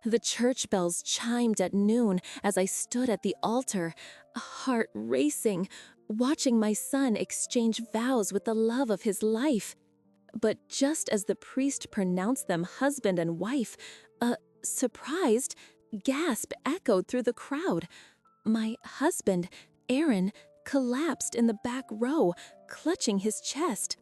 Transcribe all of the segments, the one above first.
The church bells chimed at noon as I stood at the altar, a heart racing, watching my son exchange vows with the love of his life. But just as the priest pronounced them husband and wife, a surprised gasp echoed through the crowd. My husband, Aaron, collapsed in the back row, clutching his chest.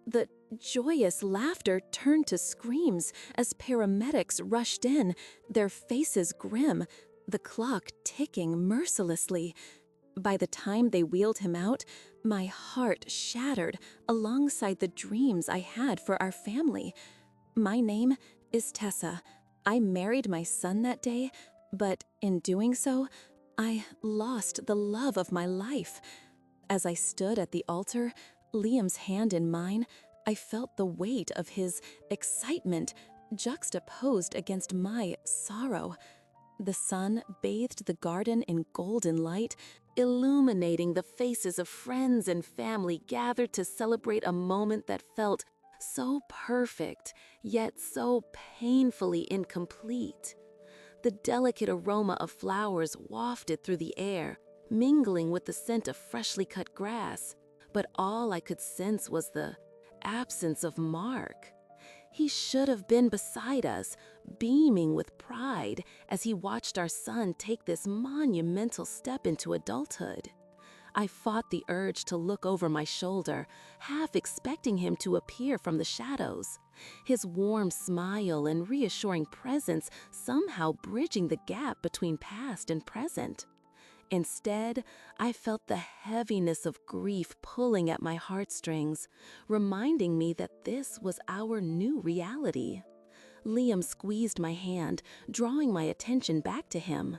The joyous laughter turned to screams as paramedics rushed in, their faces grim, the clock ticking mercilessly. By the time they wheeled him out, my heart shattered alongside the dreams I had for our family. My name is Tessa. I married my son that day, but in doing so, I lost the love of my life. As I stood at the altar, Liam's hand in mine, I felt the weight of his excitement juxtaposed against my sorrow. The sun bathed the garden in golden light, illuminating the faces of friends and family gathered to celebrate a moment that felt so perfect, yet so painfully incomplete. The delicate aroma of flowers wafted through the air, mingling with the scent of freshly cut grass, but all I could sense was the absence of Mark. He should have been beside us, beaming with pride as he watched our son take this monumental step into adulthood. I fought the urge to look over my shoulder, half expecting him to appear from the shadows, his warm smile and reassuring presence somehow bridging the gap between past and present. Instead, I felt the heaviness of grief pulling at my heartstrings, reminding me that this was our new reality. Liam squeezed my hand, drawing my attention back to him.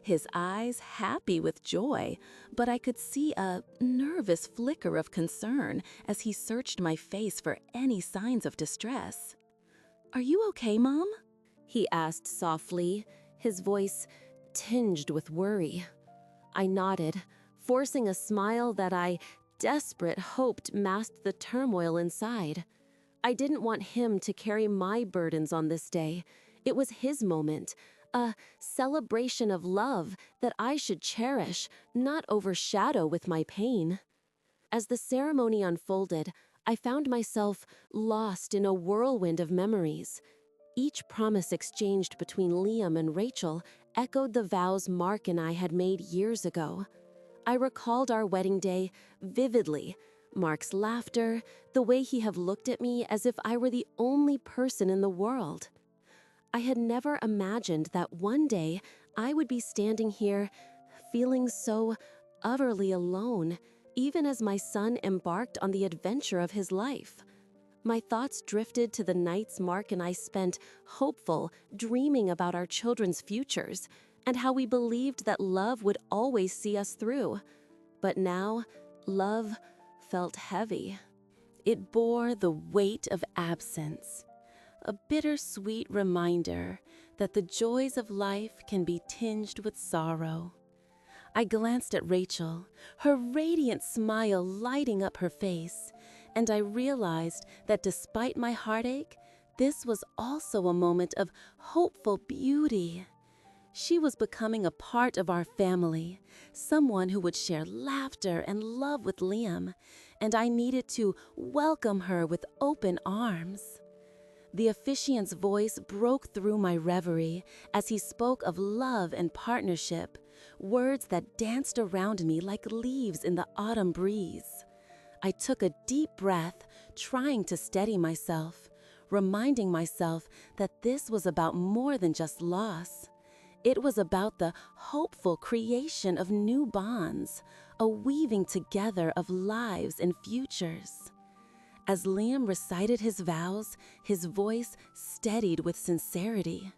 His eyes happy with joy, but I could see a nervous flicker of concern as he searched my face for any signs of distress. "Are you okay, Mom?" he asked softly, his voice tinged with worry. I nodded, forcing a smile that I, desperate, hoped masked the turmoil inside. I didn't want him to carry my burdens on this day. It was his moment, a celebration of love that I should cherish, not overshadow with my pain. As the ceremony unfolded, I found myself lost in a whirlwind of memories. Each promise exchanged between Liam and Rachel echoed the vows Mark and I had made years ago. I recalled our wedding day vividly, Mark's laughter, the way he had looked at me as if I were the only person in the world. I had never imagined that one day I would be standing here, feeling so utterly alone, even as my son embarked on the adventure of his life. My thoughts drifted to the nights Mark and I spent hopeful, dreaming about our children's futures, and how we believed that love would always see us through. But now, love felt heavy. It bore the weight of absence, a bittersweet reminder that the joys of life can be tinged with sorrow. I glanced at Rachel, her radiant smile lighting up her face, and I realized that despite my heartache, this was also a moment of hopeful beauty. She was becoming a part of our family, someone who would share laughter and love with Liam, and I needed to welcome her with open arms. The officiant's voice broke through my reverie as he spoke of love and partnership, words that danced around me like leaves in the autumn breeze. I took a deep breath, trying to steady myself, reminding myself that this was about more than just loss. It was about the hopeful creation of new bonds, a weaving together of lives and futures. As Liam recited his vows, his voice steadied with sincerity.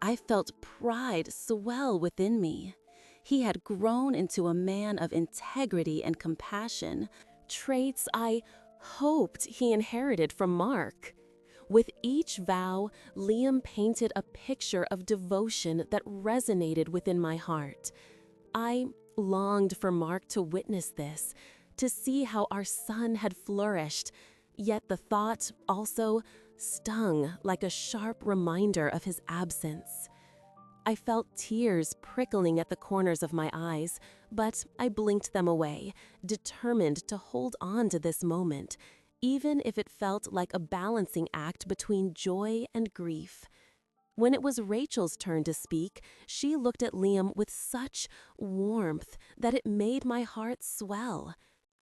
I felt pride swell within me. He had grown into a man of integrity and compassion, traits I hoped he inherited from Mark. With each vow, Liam painted a picture of devotion that resonated within my heart. I longed for Mark to witness this, to see how our son had flourished, yet the thought also stung like a sharp reminder of his absence. I felt tears prickling at the corners of my eyes, but I blinked them away, determined to hold on to this moment, even if it felt like a balancing act between joy and grief. When it was Rachel's turn to speak, she looked at Liam with such warmth that it made my heart swell.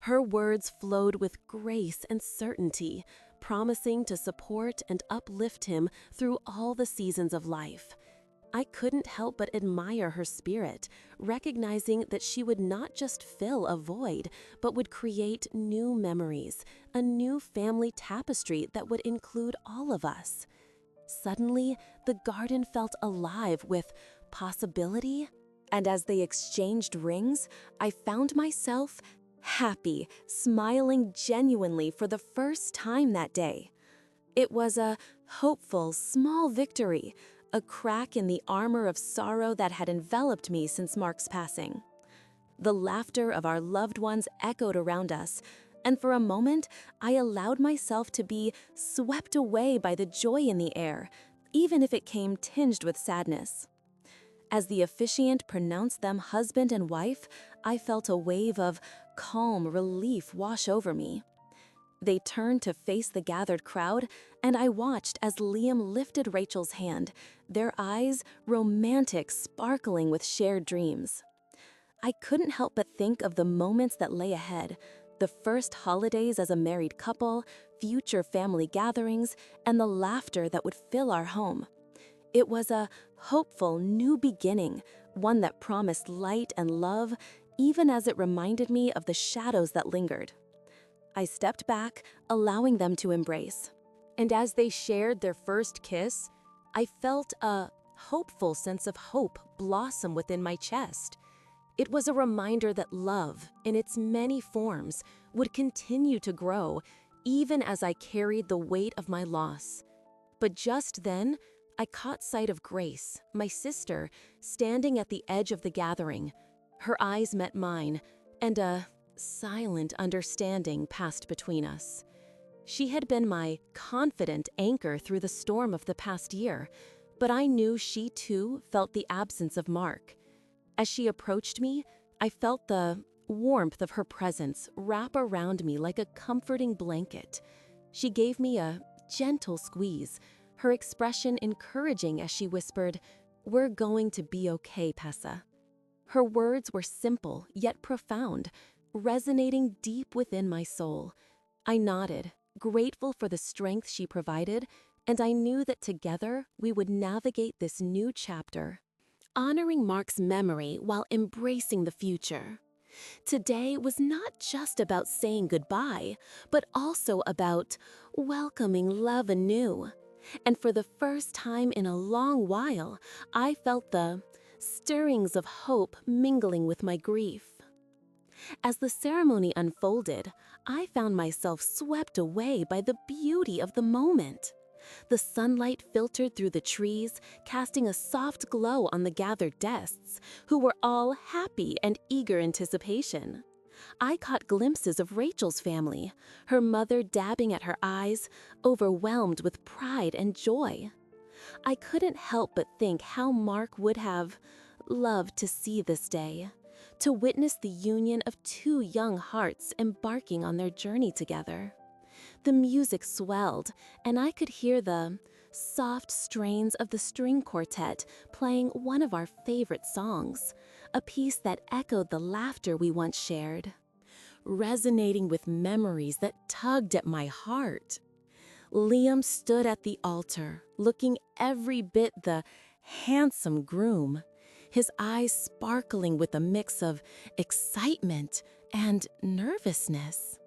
Her words flowed with grace and certainty, promising to support and uplift him through all the seasons of life. I couldn't help but admire her spirit, recognizing that she would not just fill a void, but would create new memories, a new family tapestry that would include all of us. Suddenly, the garden felt alive with possibility, and as they exchanged rings, I found myself happy, smiling genuinely for the first time that day. It was a hopeful, small victory, a crack in the armor of sorrow that had enveloped me since Mark's passing. The laughter of our loved ones echoed around us, and for a moment, I allowed myself to be swept away by the joy in the air, even if it came tinged with sadness. As the officiant pronounced them husband and wife, I felt a wave of calm relief wash over me. They turned to face the gathered crowd, and I watched as Liam lifted Rachel's hand, their eyes romantic, sparkling with shared dreams. I couldn't help but think of the moments that lay ahead, the first holidays as a married couple, future family gatherings, and the laughter that would fill our home. It was a hopeful new beginning, one that promised light and love, even as it reminded me of the shadows that lingered. I stepped back, allowing them to embrace. And as they shared their first kiss, I felt a hopeful sense of hope blossom within my chest. It was a reminder that love, in its many forms, would continue to grow, even as I carried the weight of my loss. But just then, I caught sight of Grace, my sister, standing at the edge of the gathering. Her eyes met mine, and a silent understanding passed between us. She had been my confident anchor through the storm of the past year, but I knew she too felt the absence of Mark. As she approached me, I felt the warmth of her presence wrap around me like a comforting blanket. She gave me a gentle squeeze, her expression encouraging as she whispered, "We're going to be okay, Pessa." Her words were simple yet profound, resonating deep within my soul. I nodded, grateful for the strength she provided, and I knew that together we would navigate this new chapter, honoring Mark's memory while embracing the future. Today was not just about saying goodbye, but also about welcoming love anew. And for the first time in a long while, I felt the stirrings of hope mingling with my grief. As the ceremony unfolded, I found myself swept away by the beauty of the moment. The sunlight filtered through the trees, casting a soft glow on the gathered guests, who were all happy and eager anticipation. I caught glimpses of Rachel's family, her mother dabbing at her eyes, overwhelmed with pride and joy. I couldn't help but think how Mark would have loved to see this day, to witness the union of two young hearts embarking on their journey together. The music swelled, and I could hear the soft strains of the string quartet playing one of our favorite songs, a piece that echoed the laughter we once shared, resonating with memories that tugged at my heart. Liam stood at the altar, looking every bit the handsome groom, his eyes sparkling with a mix of excitement and nervousness.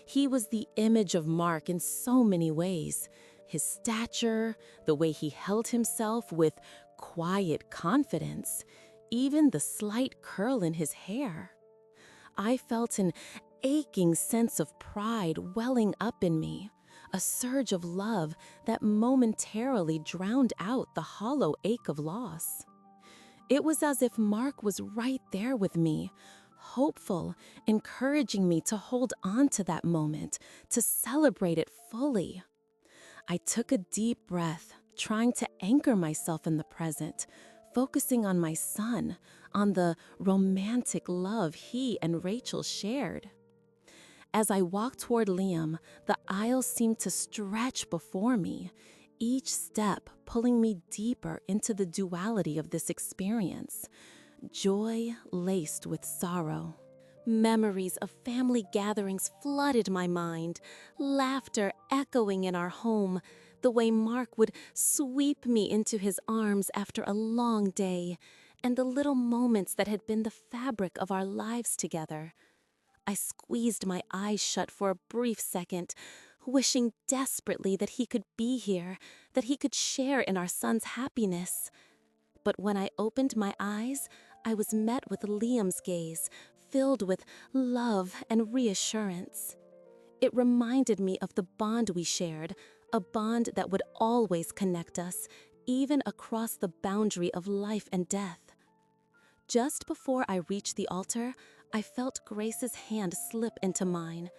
He was the image of Mark in so many ways. His stature, the way he held himself with quiet confidence, even the slight curl in his hair. I felt an aching sense of pride welling up in me, a surge of love that momentarily drowned out the hollow ache of loss. It was as if Mark was right there with me, hopeful, encouraging me to hold on to that moment, to celebrate it fully. I took a deep breath, trying to anchor myself in the present, focusing on my son, on the romantic love he and Rachel shared. As I walked toward Liam, the aisles seemed to stretch before me, each step pulling me deeper into the duality of this experience, joy laced with sorrow. Memories of family gatherings flooded my mind, laughter echoing in our home, the way Mark would sweep me into his arms after a long day, and the little moments that had been the fabric of our lives together. I squeezed my eyes shut for a brief second, wishing desperately that he could be here, that he could share in our son's happiness. But when I opened my eyes, I was met with Liam's gaze, filled with love and reassurance. It reminded me of the bond we shared, a bond that would always connect us, even across the boundary of life and death. Just before I reached the altar, I felt Grace's hand slip into mine.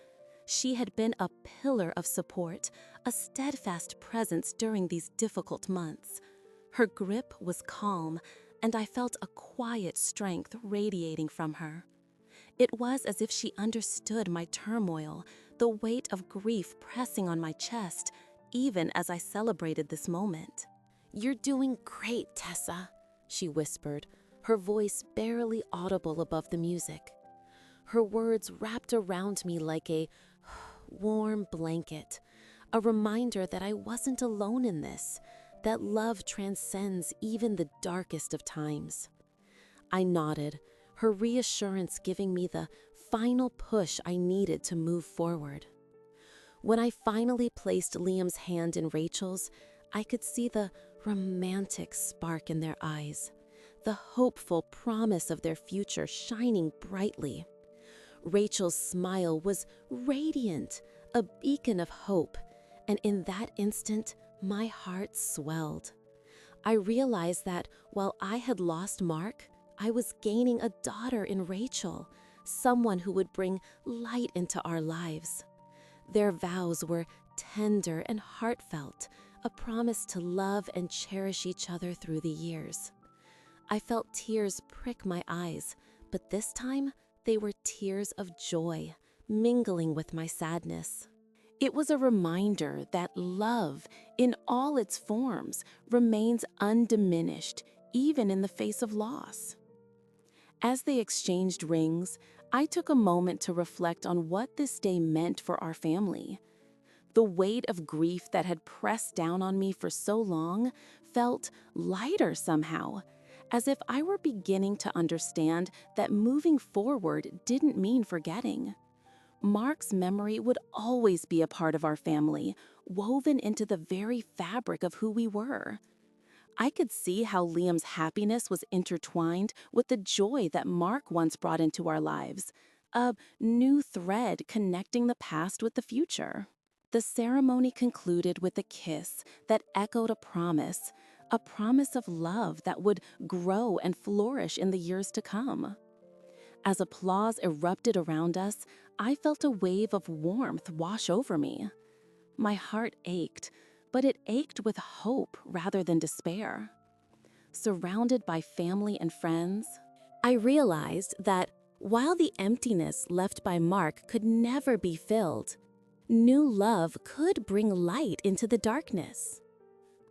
She had been a pillar of support, a steadfast presence during these difficult months. Her grip was calm, and I felt a quiet strength radiating from her. It was as if she understood my turmoil, the weight of grief pressing on my chest, even as I celebrated this moment. "You're doing great, Tessa," she whispered, her voice barely audible above the music. Her words wrapped around me like a warm blanket, a reminder that I wasn't alone in this, that love transcends even the darkest of times. I nodded, her reassurance giving me the final push I needed to move forward. When I finally placed Liam's hand in Rachel's, I could see the romantic spark in their eyes, the hopeful promise of their future shining brightly. Rachel's smile was radiant, a beacon of hope, and in that instant, my heart swelled. I realized that while I had lost Mark, I was gaining a daughter in Rachel, someone who would bring light into our lives. Their vows were tender and heartfelt, a promise to love and cherish each other through the years. I felt tears prick my eyes, but this time they were tears of joy, mingling with my sadness. It was a reminder that love, in all its forms, remains undiminished, even in the face of loss. As they exchanged rings, I took a moment to reflect on what this day meant for our family. The weight of grief that had pressed down on me for so long felt lighter somehow, as if I were beginning to understand that moving forward didn't mean forgetting. Mark's memory would always be a part of our family, woven into the very fabric of who we were. I could see how Liam's happiness was intertwined with the joy that Mark once brought into our lives, a new thread connecting the past with the future. The ceremony concluded with a kiss that echoed a promise of love that would grow and flourish in the years to come. As applause erupted around us, I felt a wave of warmth wash over me. My heart ached, but it ached with hope rather than despair. Surrounded by family and friends, I realized that while the emptiness left by Mark could never be filled, new love could bring light into the darkness.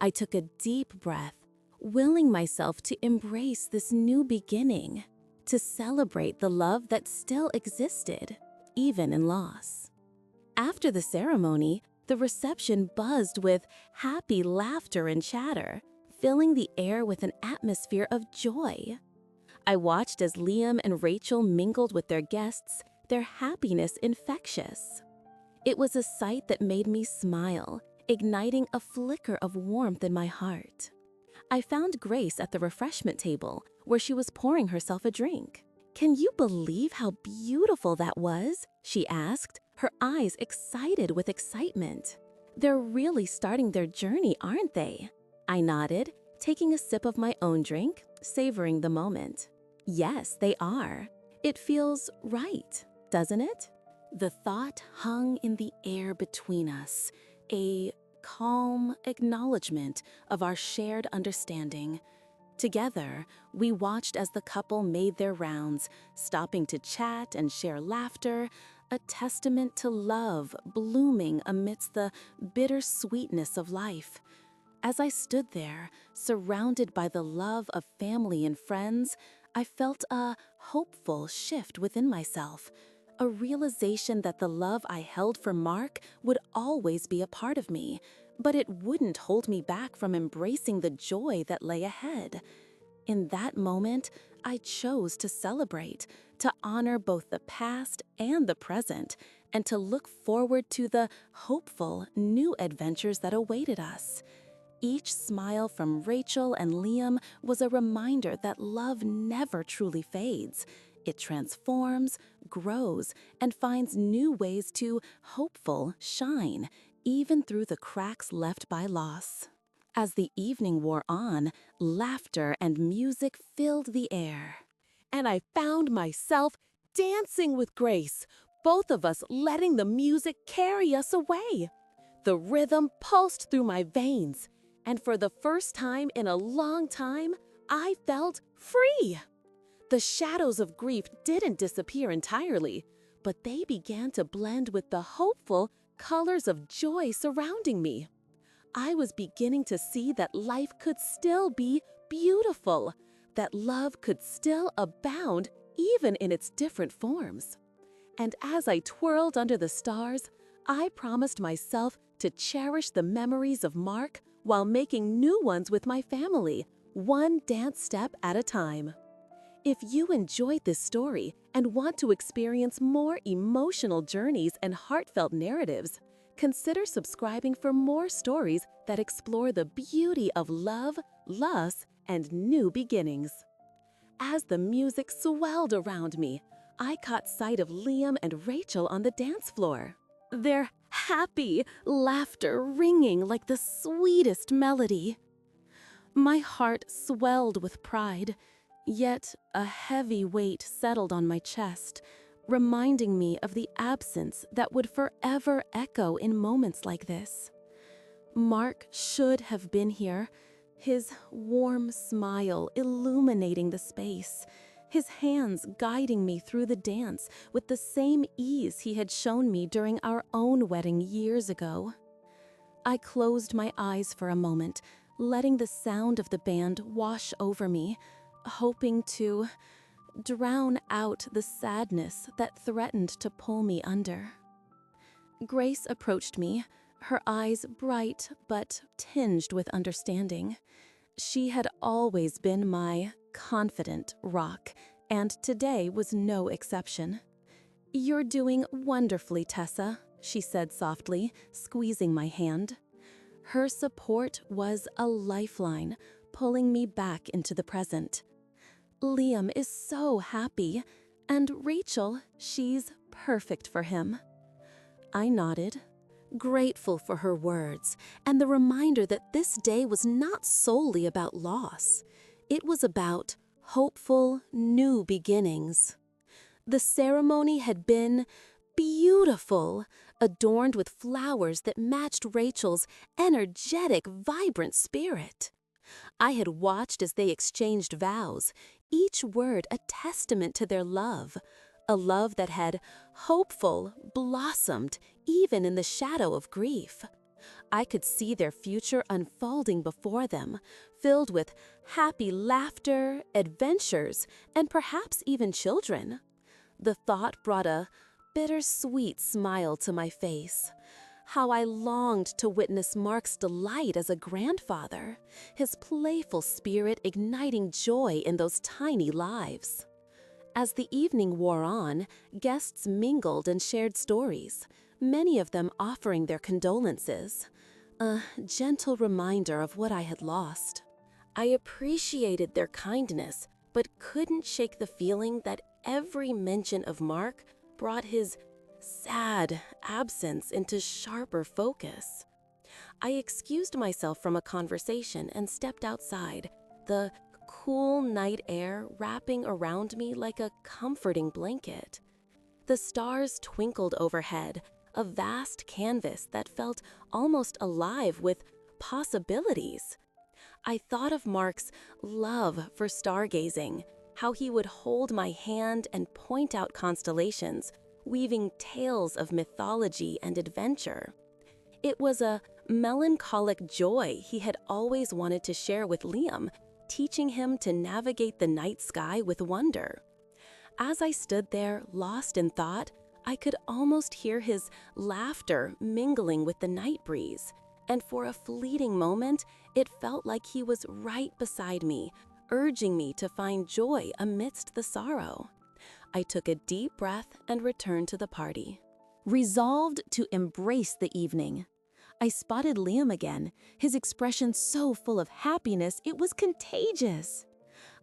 I took a deep breath, willing myself to embrace this new beginning, to celebrate the love that still existed, even in loss. After the ceremony, the reception buzzed with happy laughter and chatter, filling the air with an atmosphere of joy. I watched as Liam and Rachel mingled with their guests, their happiness infectious. It was a sight that made me smile, igniting a flicker of warmth in my heart. I found Grace at the refreshment table, where she was pouring herself a drink. "Can you believe how beautiful that was?" she asked, her eyes excited with excitement. "They're really starting their journey, aren't they?" I nodded, taking a sip of my own drink, savoring the moment. "Yes, they are. It feels right, doesn't it?" The thought hung in the air between us, a calm acknowledgement of our shared understanding. Together, we watched as the couple made their rounds, stopping to chat and share laughter, a testament to love blooming amidst the bittersweetness of life. As I stood there, surrounded by the love of family and friends, I felt a hopeful shift within myself, a realization that the love I held for Mark would always be a part of me, but it wouldn't hold me back from embracing the joy that lay ahead. In that moment, I chose to celebrate, to honor both the past and the present, and to look forward to the hopeful new adventures that awaited us. Each smile from Rachel and Liam was a reminder that love never truly fades. It transforms, grows, and finds new ways to hopeful shine, even through the cracks left by loss. As the evening wore on, laughter and music filled the air. And I found myself dancing with Grace, both of us letting the music carry us away. The rhythm pulsed through my veins, and for the first time in a long time, I felt free. The shadows of grief didn't disappear entirely, but they began to blend with the hopeful colors of joy surrounding me. I was beginning to see that life could still be beautiful, that love could still abound even in its different forms. And as I twirled under the stars, I promised myself to cherish the memories of Mark while making new ones with my family, one dance step at a time. If you enjoyed this story and want to experience more emotional journeys and heartfelt narratives, consider subscribing for more stories that explore the beauty of love, loss, and new beginnings. As the music swelled around me, I caught sight of Liam and Rachel on the dance floor. Their happy laughter ringing like the sweetest melody. My heart swelled with pride, yet a heavy weight settled on my chest, reminding me of the absence that would forever echo in moments like this. Mark should have been here, his warm smile illuminating the space, his hands guiding me through the dance with the same ease he had shown me during our own wedding years ago. I closed my eyes for a moment, letting the sound of the band wash over me, hoping to drown out the sadness that threatened to pull me under. Grace approached me, her eyes bright but tinged with understanding. She had always been my confident rock, and today was no exception. "You're doing wonderfully, Tessa," she said softly, squeezing my hand. Her support was a lifeline, pulling me back into the present. "Liam is so happy, and Rachel, she's perfect for him." I nodded, grateful for her words and the reminder that this day was not solely about loss. It was about hopeful new beginnings. The ceremony had been beautiful, adorned with flowers that matched Rachel's energetic, vibrant spirit. I had watched as they exchanged vows, each word a testament to their love, a love that had hopeful blossomed even in the shadow of grief. I could see their future unfolding before them, filled with happy laughter, adventures, and perhaps even children. The thought brought a bittersweet smile to my face. How I longed to witness Mark's delight as a grandfather, his playful spirit igniting joy in those tiny lives. As the evening wore on, guests mingled and shared stories, many of them offering their condolences, a gentle reminder of what I had lost. I appreciated their kindness, but couldn't shake the feeling that every mention of Mark brought his sad absence into sharper focus. I excused myself from a conversation and stepped outside, the cool night air wrapping around me like a comforting blanket. The stars twinkled overhead, a vast canvas that felt almost alive with possibilities. I thought of Mark's love for stargazing, how he would hold my hand and point out constellations, weaving tales of mythology and adventure. It was a melancholic joy he had always wanted to share with Liam, teaching him to navigate the night sky with wonder. As I stood there, lost in thought, I could almost hear his laughter mingling with the night breeze, and for a fleeting moment, it felt like he was right beside me, urging me to find joy amidst the sorrow. I took a deep breath and returned to the party. Resolved to embrace the evening, I spotted Liam again, his expression so full of happiness it was contagious.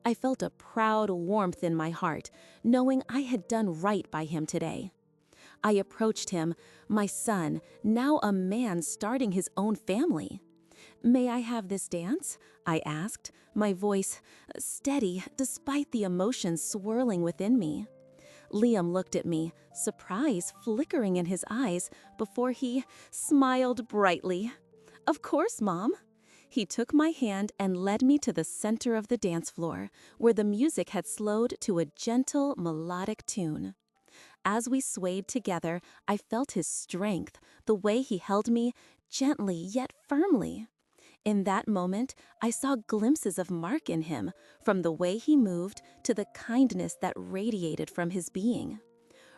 I felt a proud warmth in my heart, knowing I had done right by him today. I approached him, my son, now a man starting his own family. "May I have this dance?" I asked, my voice steady despite the emotions swirling within me. Liam looked at me, surprise flickering in his eyes, before he smiled brightly. "Of course, Mom." He took my hand and led me to the center of the dance floor, where the music had slowed to a gentle, melodic tune. As we swayed together, I felt his strength, the way he held me, gently yet firmly. In that moment, I saw glimpses of Mark in him, from the way he moved to the kindness that radiated from his being.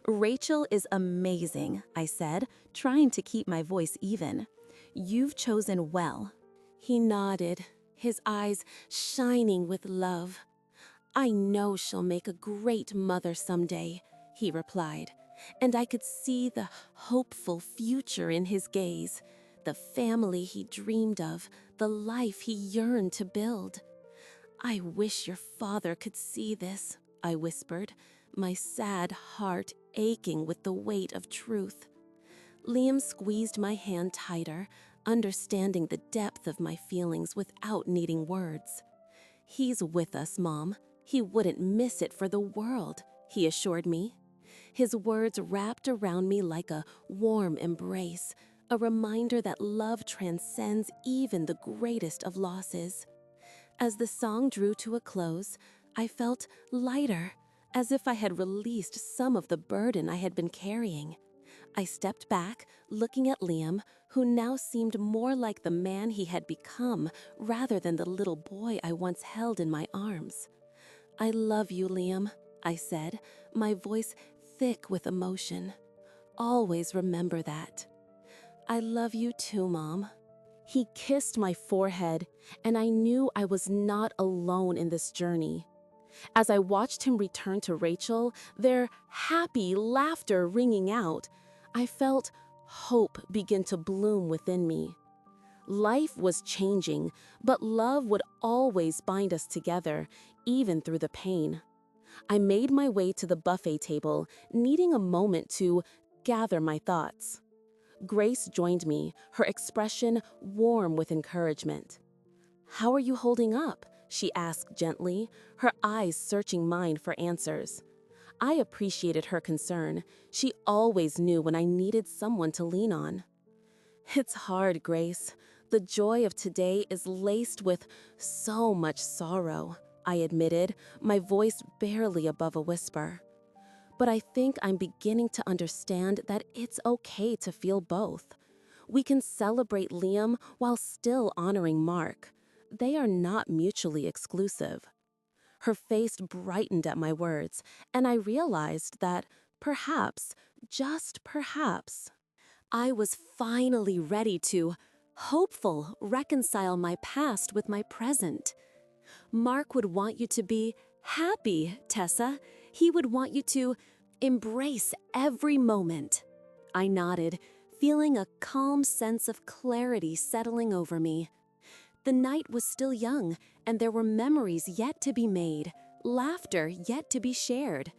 "Rachel is amazing," I said, trying to keep my voice even. "You've chosen well." He nodded, his eyes shining with love. "I know she'll make a great mother someday," he replied, and I could see the hopeful future in his gaze, the family he dreamed of, the life he yearned to build. "I wish your father could see this," I whispered, my sad heart aching with the weight of truth. Liam squeezed my hand tighter, understanding the depth of my feelings without needing words. "He's with us, Mom. He wouldn't miss it for the world," he assured me. His words wrapped around me like a warm embrace, a reminder that love transcends even the greatest of losses. As the song drew to a close, I felt lighter, as if I had released some of the burden I had been carrying. I stepped back, looking at Liam, who now seemed more like the man he had become rather than the little boy I once held in my arms. "I love you, Liam," I said, my voice thick with emotion. "Always remember that." "I love you too, Mom." He kissed my forehead, and I knew I was not alone in this journey. As I watched him return to Rachel, their happy laughter ringing out, I felt hope begin to bloom within me. Life was changing, but love would always bind us together, even through the pain. I made my way to the buffet table, needing a moment to gather my thoughts. Grace joined me, her expression warm with encouragement. "How are you holding up?" she asked gently, her eyes searching mine for answers. I appreciated her concern. She always knew when I needed someone to lean on. "It's hard, Grace. The joy of today is laced with so much sorrow," I admitted, my voice barely above a whisper. "But I think I'm beginning to understand that it's okay to feel both. We can celebrate Liam while still honoring Mark. They are not mutually exclusive." Her face brightened at my words, and I realized that perhaps, just perhaps, I was finally ready to, hopeful, reconcile my past with my present. "Mark would want you to be happy, Tessa. He would want you to embrace every moment." I nodded, feeling a calm sense of clarity settling over me. The night was still young, and there were memories yet to be made, laughter yet to be shared.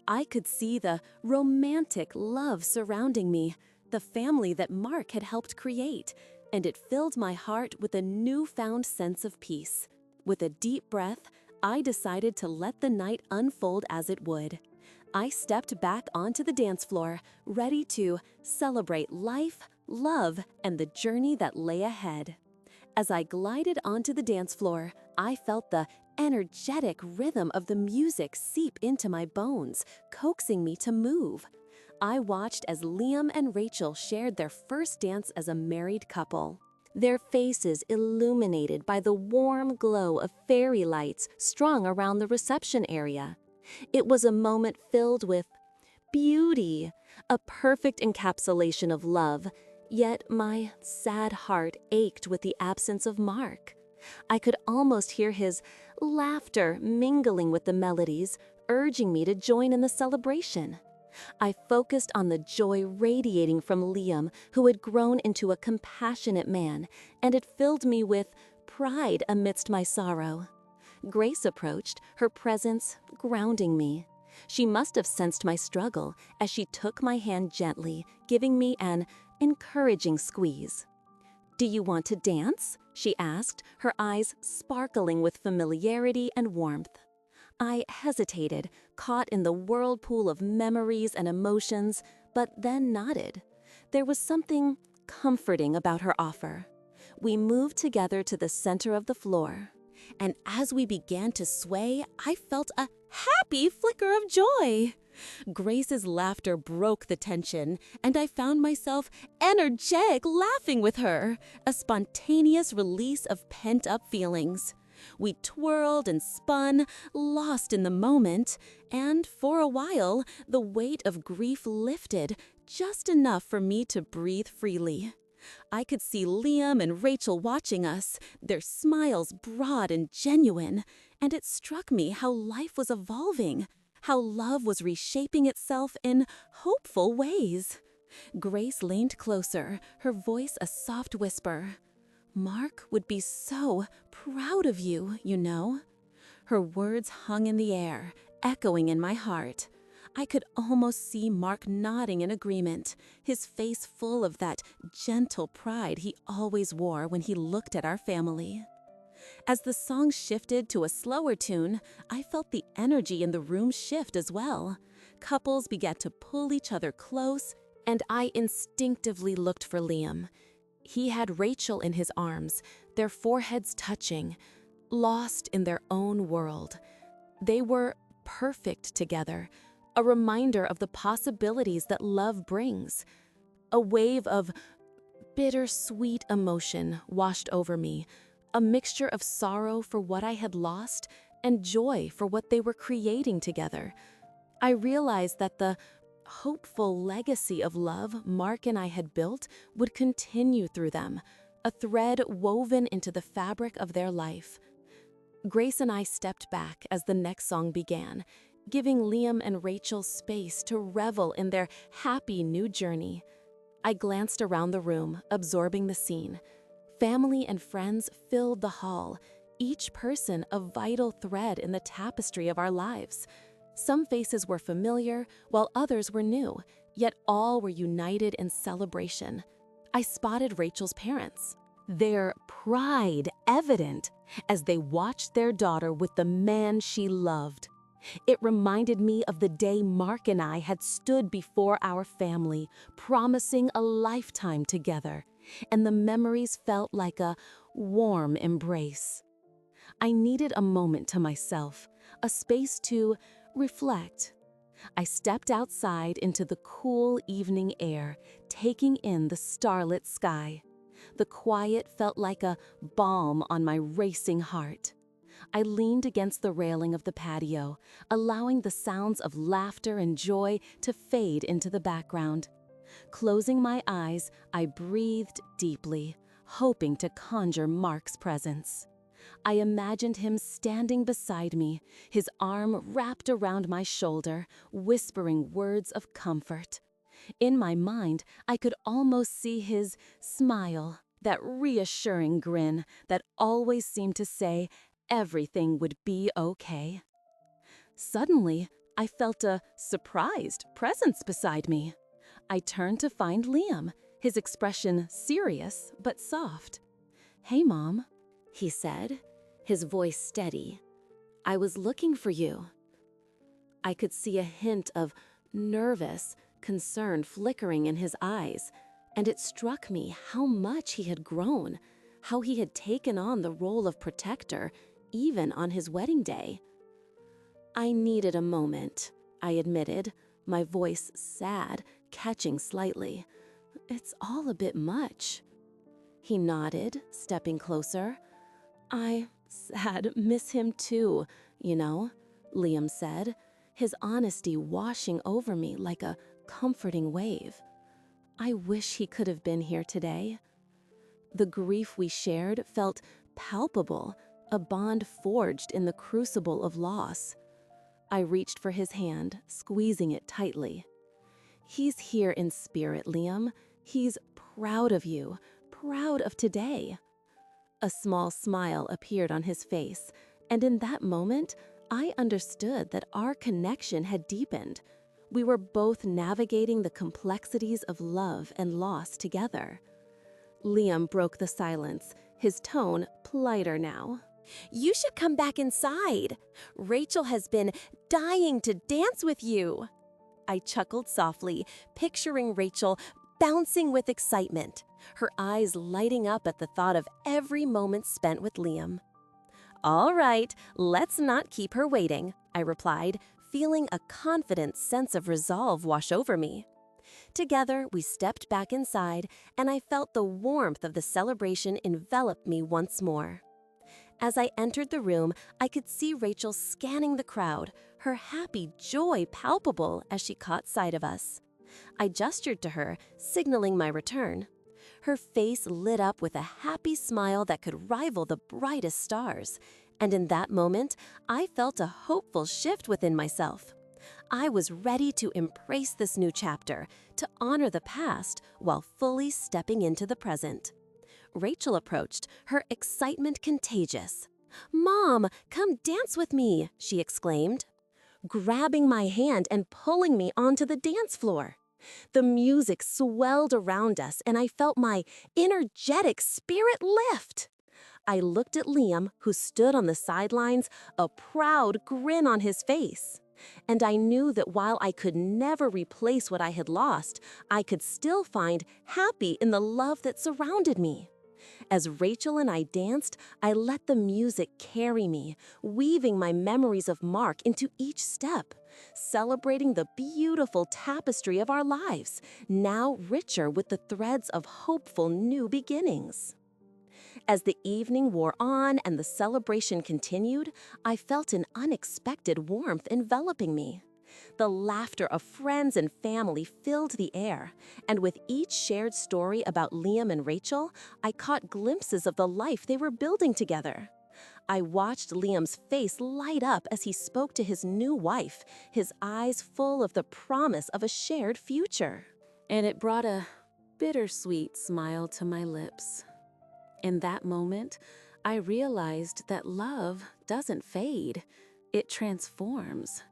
I could see the romantic love surrounding me, the family that Mark had helped create, and it filled my heart with a newfound sense of peace. With a deep breath, I decided to let the night unfold as it would. I stepped back onto the dance floor, ready to celebrate life, love, and the journey that lay ahead. As I glided onto the dance floor, I felt the energetic rhythm of the music seep into my bones, coaxing me to move. I watched as Liam and Rachel shared their first dance as a married couple. Their faces illuminated by the warm glow of fairy lights strung around the reception area. It was a moment filled with beauty, a perfect encapsulation of love, yet my sad heart ached with the absence of Mark. I could almost hear his laughter mingling with the melodies, urging me to join in the celebration. I focused on the joy radiating from Liam, who had grown into a compassionate man, and it filled me with pride amidst my sorrow. Grace approached, her presence grounding me. She must have sensed my struggle as she took my hand gently, giving me an encouraging squeeze. "Do you want to dance?" she asked, her eyes sparkling with familiarity and warmth. I hesitated, caught in the whirlpool of memories and emotions, but then nodded. There was something comforting about her offer. We moved together to the center of the floor, and as we began to sway, I felt a happy flicker of joy. Grace's laughter broke the tension, and I found myself energetic laughing with her, a spontaneous release of pent-up feelings. We twirled and spun, lost in the moment, and for a while, the weight of grief lifted, just enough for me to breathe freely. I could see Liam and Rachel watching us, their smiles broad and genuine, and it struck me how life was evolving, how love was reshaping itself in hopeful ways. Grace leaned closer, her voice a soft whisper. "Mark would be so proud of you, you know." Her words hung in the air, echoing in my heart. I could almost see Mark nodding in agreement, his face full of that gentle pride he always wore when he looked at our family. As the song shifted to a slower tune, I felt the energy in the room shift as well. Couples began to pull each other close, and I instinctively looked for Liam. He had Rachel in his arms, their foreheads touching, lost in their own world. They were perfect together, a reminder of the possibilities that love brings. A wave of bittersweet emotion washed over me, a mixture of sorrow for what I had lost and joy for what they were creating together. I realized that the hopeful legacy of love Mark and I had built would continue through them, a thread woven into the fabric of their life. Grace and I stepped back as the next song began, giving Liam and Rachel space to revel in their happy new journey. I glanced around the room, absorbing the scene. Family and friends filled the hall, each person a vital thread in the tapestry of our lives. Some faces were familiar, while others were new, yet all were united in celebration. I spotted Rachel's parents, their pride evident as they watched their daughter with the man she loved. It reminded me of the day Mark and I had stood before our family, promising a lifetime together, and the memories felt like a warm embrace. I needed a moment to myself, a space to reflect. I stepped outside into the cool evening air, taking in the starlit sky. The quiet felt like a balm on my racing heart. I leaned against the railing of the patio, allowing the sounds of laughter and joy to fade into the background. Closing my eyes, I breathed deeply, hoping to conjure Mark's presence. I imagined him standing beside me, his arm wrapped around my shoulder, whispering words of comfort. In my mind, I could almost see his smile, that reassuring grin that always seemed to say everything would be okay. Suddenly, I felt a surprised presence beside me. I turned to find Liam, his expression serious but soft. "Hey, Mom," he said, his voice steady. "I was looking for you." I could see a hint of nervous concern flickering in his eyes, and it struck me how much he had grown, how he had taken on the role of protector, even on his wedding day. "I needed a moment," I admitted, my voice sad, catching slightly. "It's all a bit much." He nodded, stepping closer. "I miss him too, you know," Liam said, his honesty washing over me like a comforting wave. "I wish he could have been here today." The grief we shared felt palpable, a bond forged in the crucible of loss. I reached for his hand, squeezing it tightly. "He's here in spirit, Liam. He's proud of you, proud of today." A small smile appeared on his face, and in that moment, I understood that our connection had deepened. We were both navigating the complexities of love and loss together. Liam broke the silence, his tone politer now. "You should come back inside. Rachel has been dying to dance with you." I chuckled softly, picturing Rachel bouncing with excitement, her eyes lighting up at the thought of every moment spent with Liam. "All right, let's not keep her waiting," I replied, feeling a confident sense of resolve wash over me. Together, we stepped back inside, and I felt the warmth of the celebration envelop me once more. As I entered the room, I could see Rachel scanning the crowd, her happy joy palpable as she caught sight of us. I gestured to her, signaling my return. Her face lit up with a happy smile that could rival the brightest stars, and in that moment, I felt a hopeful shift within myself. I was ready to embrace this new chapter, to honor the past while fully stepping into the present. Rachel approached, her excitement contagious. "Mom, come dance with me," she exclaimed, grabbing my hand and pulling me onto the dance floor. The music swelled around us, and I felt my energetic spirit lift. I looked at Liam, who stood on the sidelines, a proud grin on his face. And I knew that while I could never replace what I had lost, I could still find happy in the love that surrounded me. As Rachel and I danced, I let the music carry me, weaving my memories of Mark into each step, celebrating the beautiful tapestry of our lives, now richer with the threads of hopeful new beginnings. As the evening wore on and the celebration continued, I felt an unexpected warmth enveloping me. The laughter of friends and family filled the air, and with each shared story about Liam and Rachel, I caught glimpses of the life they were building together. I watched Liam's face light up as he spoke to his new wife, his eyes full of the promise of a shared future. And it brought a bittersweet smile to my lips. In that moment, I realized that love doesn't fade, it transforms.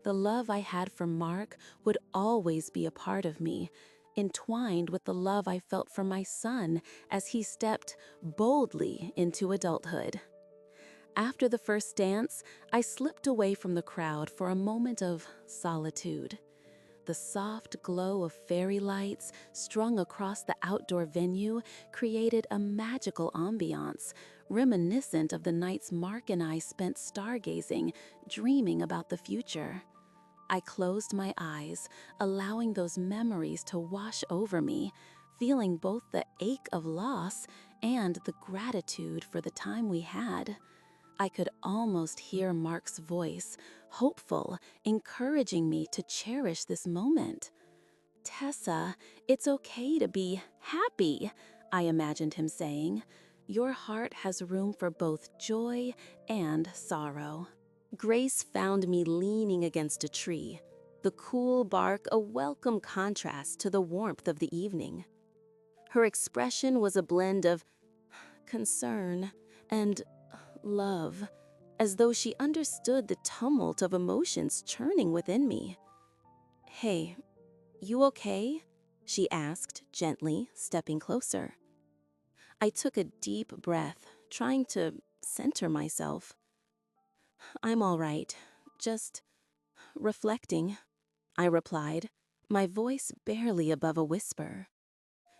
The love I had for Mark would always be a part of me, entwined with the love I felt for my son as he stepped boldly into adulthood. After the first dance, I slipped away from the crowd for a moment of solitude. The soft glow of fairy lights strung across the outdoor venue created a magical ambiance, reminiscent of the nights Mark and I spent stargazing, dreaming about the future. I closed my eyes, allowing those memories to wash over me, feeling both the ache of loss and the gratitude for the time we had. I could almost hear Mark's voice, hopeful, encouraging me to cherish this moment. "Tessa, it's okay to be happy," I imagined him saying. "Your heart has room for both joy and sorrow." Grace found me leaning against a tree, the cool bark a welcome contrast to the warmth of the evening. Her expression was a blend of concern and love, as though she understood the tumult of emotions churning within me. "Hey, you okay?" she asked gently, stepping closer. I took a deep breath, trying to center myself. "I'm all right, just reflecting," I replied, my voice barely above a whisper.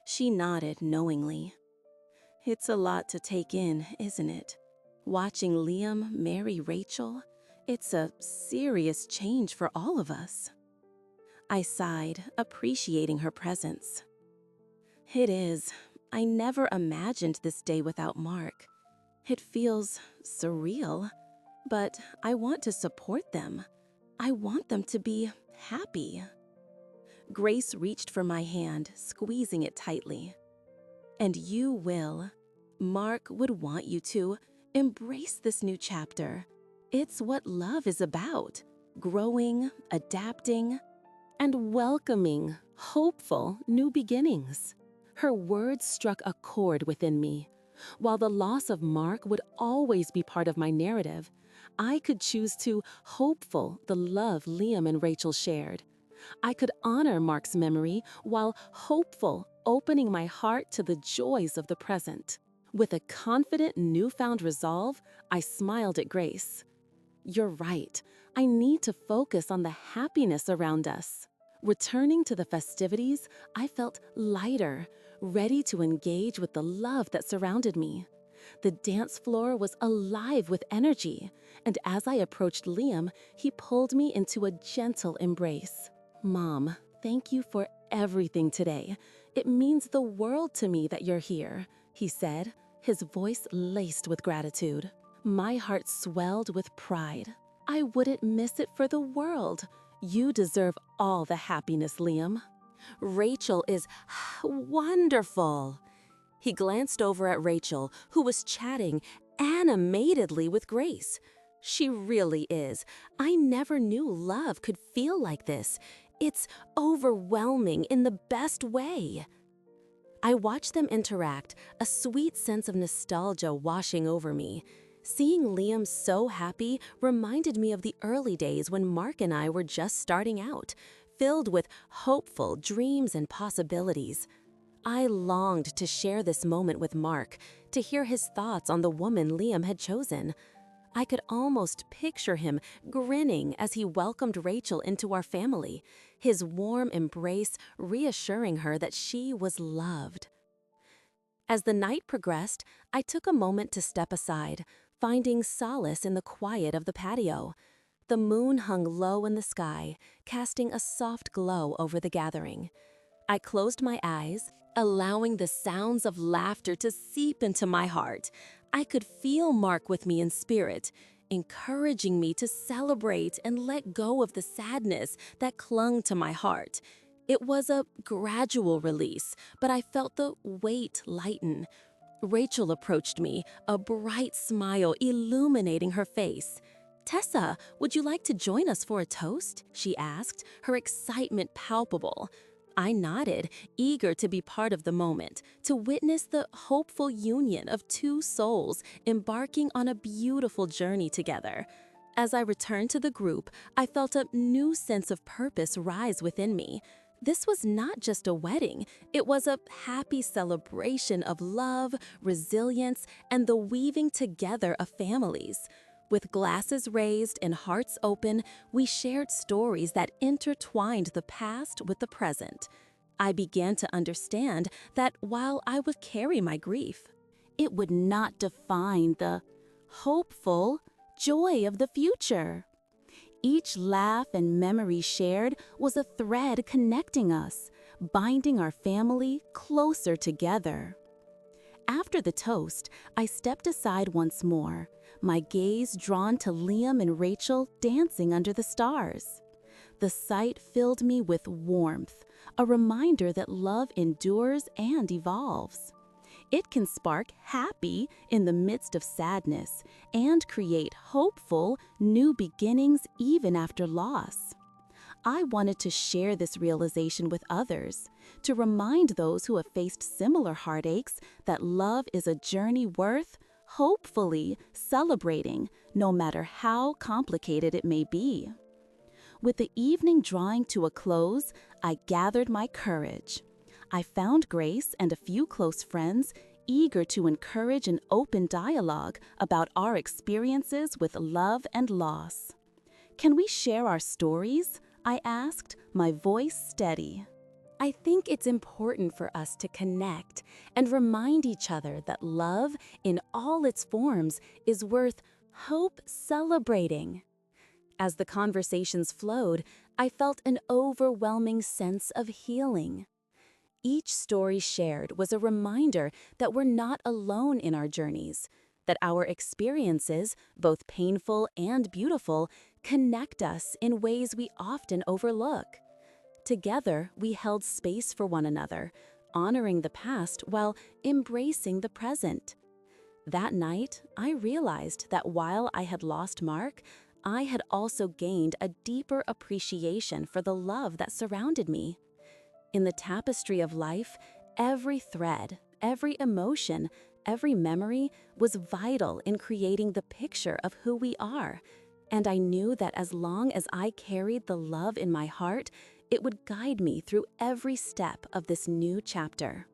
She nodded knowingly. It's a lot to take in, isn't it? Watching Liam marry Rachel, it's a serious change for all of us. I sighed, appreciating her presence. It is. I never imagined this day without Mark. It feels surreal, but I want to support them. I want them to be happy. Grace reached for my hand, squeezing it tightly. And you will. Mark would want you to embrace this new chapter. It's what love is about: growing, adapting, and welcoming hopeful new beginnings. Her words struck a chord within me. While the loss of Mark would always be part of my narrative, I could choose to hopeful the love Liam and Rachel shared. I could honor Mark's memory while hopeful opening my heart to the joys of the present. With a confident newfound resolve, I smiled at Grace. You're right. I need to focus on the happiness around us. Returning to the festivities, I felt lighter, ready to engage with the love that surrounded me. The dance floor was alive with energy, and as I approached Liam, he pulled me into a gentle embrace. Mom, thank you for everything today. It means the world to me that you're here, he said, his voice laced with gratitude. My heart swelled with pride. I wouldn't miss it for the world. You deserve all the happiness, Liam. Rachel is wonderful. He glanced over at Rachel, who was chatting animatedly with Grace. She really is. I never knew love could feel like this. It's overwhelming in the best way. I watched them interact, a sweet sense of nostalgia washing over me. Seeing Liam so happy reminded me of the early days when Mark and I were just starting out, filled with hopeful dreams and possibilities. I longed to share this moment with Mark, to hear his thoughts on the woman Liam had chosen. I could almost picture him grinning as he welcomed Rachel into our family, his warm embrace reassuring her that she was loved. As the night progressed, I took a moment to step aside, finding solace in the quiet of the patio. The moon hung low in the sky, casting a soft glow over the gathering. I closed my eyes, allowing the sounds of laughter to seep into my heart. I could feel Mark with me in spirit, encouraging me to celebrate and let go of the sadness that clung to my heart. It was a gradual release, but I felt the weight lighten. Rachel approached me, a bright smile illuminating her face. "Tessa, would you like to join us for a toast?" she asked, her excitement palpable. I nodded, eager to be part of the moment, to witness the hopeful union of two souls embarking on a beautiful journey together. As I returned to the group, I felt a new sense of purpose rise within me. This was not just a wedding, it was a happy celebration of love, resilience, and the weaving together of families. With glasses raised and hearts open, we shared stories that intertwined the past with the present. I began to understand that while I would carry my grief, it would not define the hopeful joy of the future. Each laugh and memory shared was a thread connecting us, binding our family closer together. After the toast, I stepped aside once more, my gaze drawn to Liam and Rachel dancing under the stars. The sight filled me with warmth, a reminder that love endures and evolves. It can spark happy in the midst of sadness and create hopeful new beginnings even after loss. I wanted to share this realization with others, to remind those who have faced similar heartaches that love is a journey worth, hopefully, celebrating, no matter how complicated it may be. With the evening drawing to a close, I gathered my courage. I found Grace and a few close friends eager to encourage an open dialogue about our experiences with love and loss. "Can we share our stories?" I asked, my voice steady. I think it's important for us to connect and remind each other that love, in all its forms, is worth hope celebrating. As the conversations flowed, I felt an overwhelming sense of healing. Each story shared was a reminder that we're not alone in our journeys, that our experiences, both painful and beautiful, connect us in ways we often overlook. Together, we held space for one another, honoring the past while embracing the present. That night, I realized that while I had lost Mark, I had also gained a deeper appreciation for the love that surrounded me. In the tapestry of life, every thread, every emotion, every memory was vital in creating the picture of who we are, and I knew that as long as I carried the love in my heart, it would guide me through every step of this new chapter.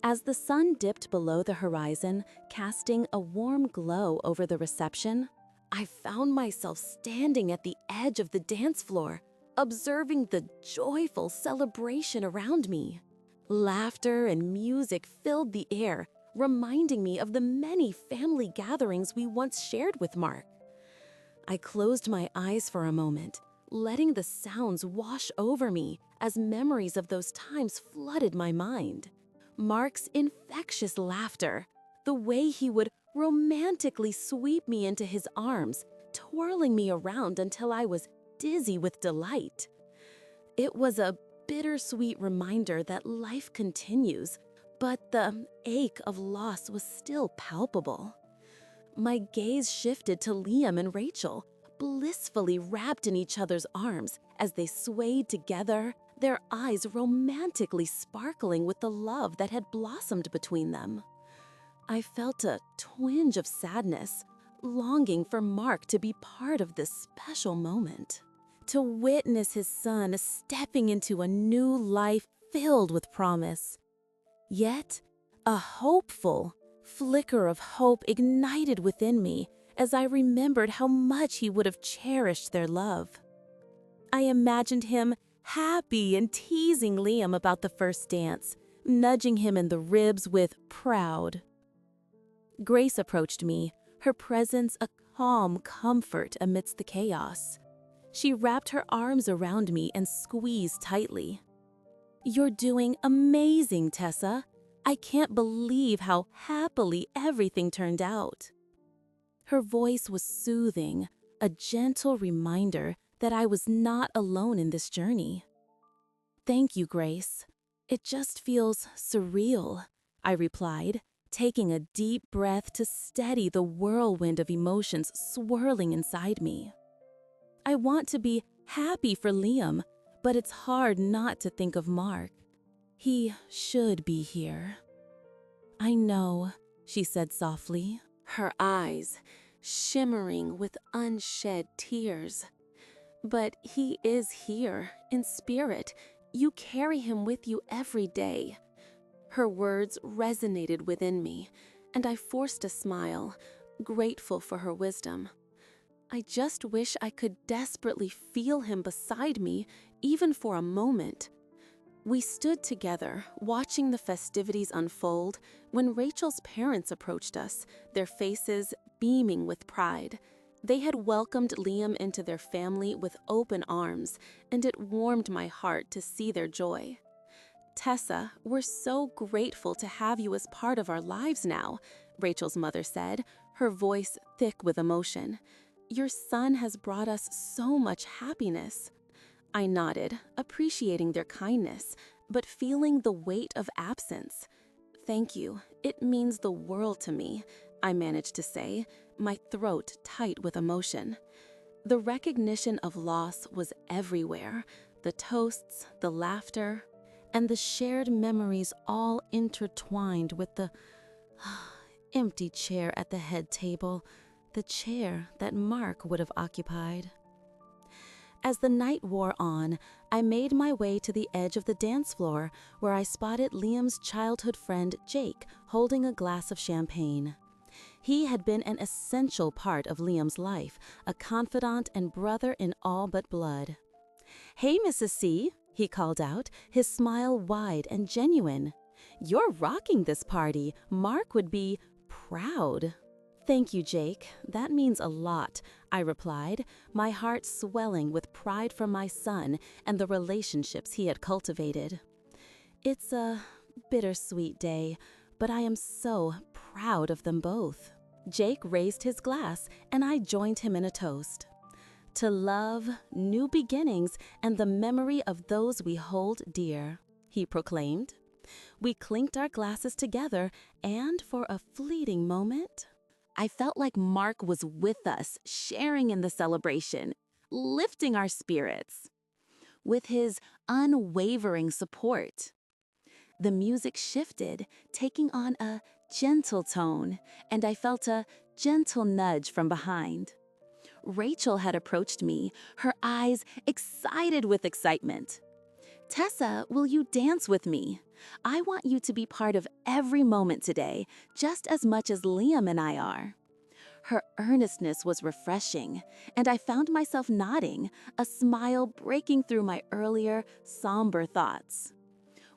As the sun dipped below the horizon, casting a warm glow over the reception, I found myself standing at the edge of the dance floor, observing the joyful celebration around me. Laughter and music filled the air, reminding me of the many family gatherings we once shared with Mark. I closed my eyes for a moment, letting the sounds wash over me as memories of those times flooded my mind. Mark's infectious laughter, the way he would romantically sweep me into his arms, twirling me around until I was dizzy with delight. It was a bittersweet reminder that life continues, but the ache of loss was still palpable. My gaze shifted to Liam and Rachel, blissfully wrapped in each other's arms as they swayed together, their eyes romantically sparkling with the love that had blossomed between them. I felt a twinge of sadness, longing for Mark to be part of this special moment, to witness his son stepping into a new life filled with promise. Yet, a hopeful flicker of hope ignited within me as I remembered how much he would have cherished their love. I imagined him happy and teasing Liam about the first dance, nudging him in the ribs with proud. Grace approached me, her presence a calm comfort amidst the chaos. She wrapped her arms around me and squeezed tightly. "You're doing amazing, Tessa. I can't believe how happily everything turned out." Her voice was soothing, a gentle reminder that I was not alone in this journey. "Thank you, Grace. It just feels surreal," I replied, taking a deep breath to steady the whirlwind of emotions swirling inside me. I want to be happy for Liam, but it's hard not to think of Mark. He should be here. "I know," she said softly, her eyes shimmering with unshed tears. "But he is here, in spirit. You carry him with you every day." Her words resonated within me, and I forced a smile, grateful for her wisdom. I just wish I could desperately feel him beside me, even for a moment. We stood together, watching the festivities unfold, when Rachel's parents approached us, their faces beaming with pride. They had welcomed Liam into their family with open arms, and it warmed my heart to see their joy. "Tessa, we're so grateful to have you as part of our lives now," Rachel's mother said, her voice thick with emotion. "Your son has brought us so much happiness." I nodded, appreciating their kindness, but feeling the weight of absence. "Thank you. It means the world to me," I managed to say, my throat tight with emotion. The recognition of loss was everywhere, the toasts, the laughter, and the shared memories all intertwined with the empty chair at the head table, the chair that Mark would have occupied. As the night wore on, I made my way to the edge of the dance floor, where I spotted Liam's childhood friend Jake holding a glass of champagne. He had been an essential part of Liam's life, a confidant and brother in all but blood. "Hey, Mrs. C," he called out, his smile wide and genuine. "You're rocking this party. Mark would be proud." "Thank you, Jake. That means a lot," I replied, my heart swelling with pride for my son and the relationships he had cultivated. "It's a bittersweet day, but I am so proud of them both." Jake raised his glass, and I joined him in a toast. "To love, new beginnings, and the memory of those we hold dear," he proclaimed. We clinked our glasses together, and for a fleeting moment, I felt like Mark was with us, sharing in the celebration, lifting our spirits with his unwavering support. The music shifted, taking on a gentle tone, and I felt a gentle nudge from behind. Rachel had approached me, her eyes excited with excitement. "Tessa, will you dance with me? I want you to be part of every moment today, just as much as Liam and I are." Her earnestness was refreshing, and I found myself nodding, a smile breaking through my earlier, somber thoughts.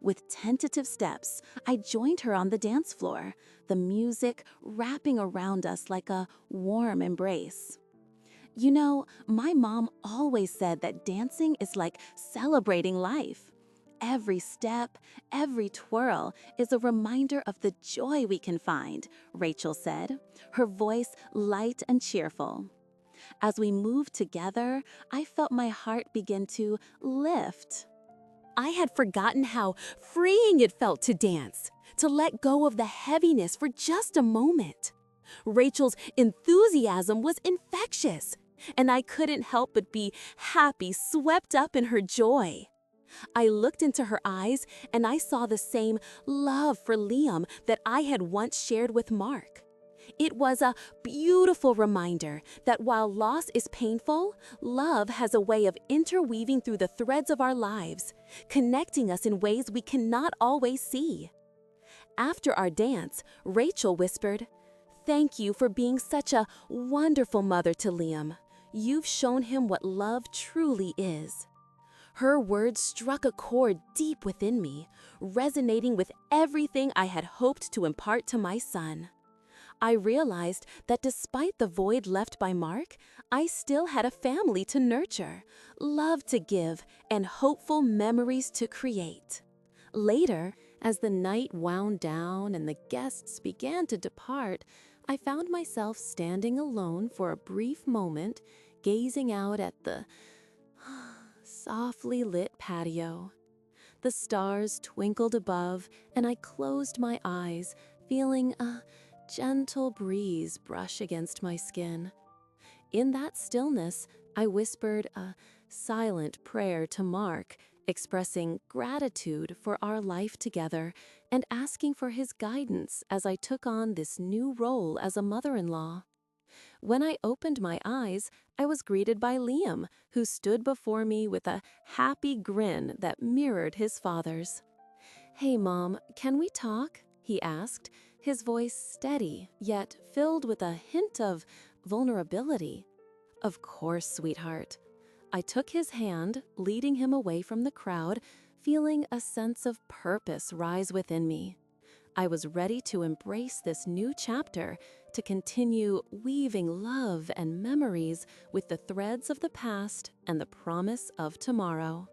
With tentative steps, I joined her on the dance floor, the music wrapping around us like a warm embrace. You know, my mom always said that dancing is like celebrating life. Every step, every twirl is a reminder of the joy we can find, Rachel said, her voice light and cheerful. As we moved together, I felt my heart begin to lift. I had forgotten how freeing it felt to dance, to let go of the heaviness for just a moment. Rachel's enthusiasm was infectious, and I couldn't help but be happy, swept up in her joy. I looked into her eyes, and I saw the same love for Liam that I had once shared with Mark. It was a beautiful reminder that while loss is painful, love has a way of interweaving through the threads of our lives, connecting us in ways we cannot always see. After our dance, Rachel whispered, "Thank you for being such a wonderful mother to Liam. You've shown him what love truly is." Her words struck a chord deep within me, resonating with everything I had hoped to impart to my son. I realized that despite the void left by Mark, I still had a family to nurture, love to give, and hopeful memories to create. Later, as the night wound down and the guests began to depart, I found myself standing alone for a brief moment, gazing out at the softly lit patio. The stars twinkled above, and I closed my eyes, feeling a gentle breeze brush against my skin. In that stillness, I whispered a silent prayer to Mark, expressing gratitude for our life together and asking for his guidance as I took on this new role as a mother-in-law. When I opened my eyes, I was greeted by Liam, who stood before me with a happy grin that mirrored his father's. "Hey, Mom, can we talk?" he asked, his voice steady, yet filled with a hint of vulnerability. "Of course, sweetheart." I took his hand, leading him away from the crowd, feeling a sense of purpose rise within me. I was ready to embrace this new chapter, to continue weaving love and memories with the threads of the past and the promise of tomorrow.